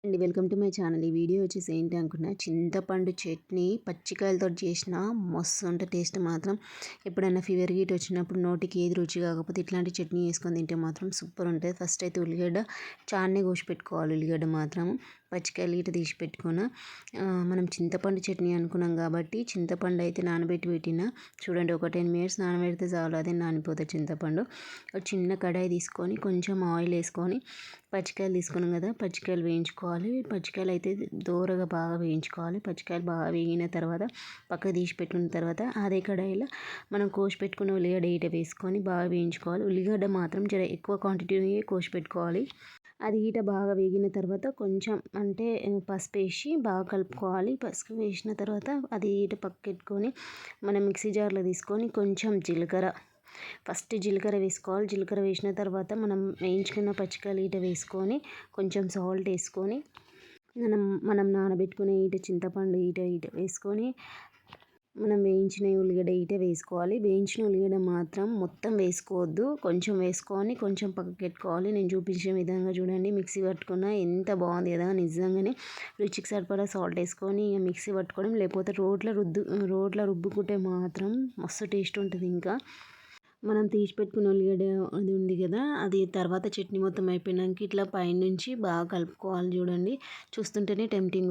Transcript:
అండి welcome to my channel. ఈ video వచ్చేసి ఏంటి అనుకున్నా, చింతపండు చట్నీ పచ్చికాయలతో చేసిన మస్తు ఉంటుంది టేస్ట్ మాత్రం. ఎప్పుడైనా ఫీవర్ గీట్ వచ్చినప్పుడు నోటికి ఏది రుచి కాకపోతే ఇట్లాంటి చట్నీ వేసుకొని తింటే మాత్రం సూపర్ ఉంటుంది. ఫస్ట్ అయితే ఉల్లిగడ్డ చాన్నే కోసి పెట్టుకోవాలి. ఉల్లిగడ్డ మాత్రం పచ్చికాయలు ఇటు తీసి పెట్టుకున్న మనం చింతపండు చట్నీ అనుకున్నాం కాబట్టి చింతపండు అయితే నానబెట్టి పెట్టిన. చూడండి, ఒక 10 మినిట్స్ నానబెడితే చాలు, అదే నానిపోతుంది చింతపండు. ఒక చిన్న కడాయి తీసుకొని కొంచెం ఆయిల్ వేసుకొని పచ్చికాయలు తీసుకున్నాం కదా, పచ్చికాయలు వేయించుకోవాలి. పచ్చికాయలు అయితే దోరగా బాగా వేయించుకోవాలి. పచ్చికాయలు బాగా వేగిన తర్వాత పక్కకు తీసి పెట్టుకున్న తర్వాత అదే కడాయిలో మనం కోసి పెట్టుకున్న ఉల్లిగడ్డ ఈట వేసుకొని బాగా వేయించుకోవాలి. ఉల్లిగడ్డ మాత్రం జర ఎక్కువ క్వాంటిటీని కోసి పెట్టుకోవాలి. అది ఈట బాగా వేగిన తర్వాత కొంచెం అంటే పసుపు వేసి బాగా కలుపుకోవాలి. పసుపు వేసిన తర్వాత అది ఈట పక్కకెట్టుకొని మనం మిక్సీ జార్లో తీసుకొని కొంచెం ఫస్ట్ జీలకర్ర వేసుకోవాలి. జీలకర్ర వేసిన తర్వాత మనం వేయించుకున్న పచ్చికాయలు ఈట వేసుకొని కొంచెం సాల్ట్ వేసుకొని మనం నానబెట్టుకునే చింతపండు ఈట వేసుకొని మనం వేయించిన ఉల్లిగడ్డ ఈట వేసుకోవాలి. వేయించిన ఉల్లిగడ్డ మాత్రం మొత్తం వేసుకోవద్దు, కొంచెం వేసుకొని కొంచెం పక్కకు పెట్టుకోవాలి. నేను చూపించిన విధంగా చూడండి, మిక్సీ పట్టుకున్న ఎంత బాగుంది కదా. నిజంగానే రుచికి సరిపడా సాల్ట్ వేసుకొని మిక్సీ పట్టుకోవడం, లేకపోతే రోట్లో రుబ్బుకుంటే మాత్రం మస్తు టేస్ట్ ఉంటుంది. ఇంకా మనం తీసి పెట్టుకున్న ఉల్లిగడ్డ అది ఉంది కదా, అది తర్వాత చట్నీ మొత్తం అయిపోయినాక ఇట్లా పైనుంచి బాగా కలుపుకోవాలి. చూడండి, చూస్తుంటేనే టెంప్టింగ్.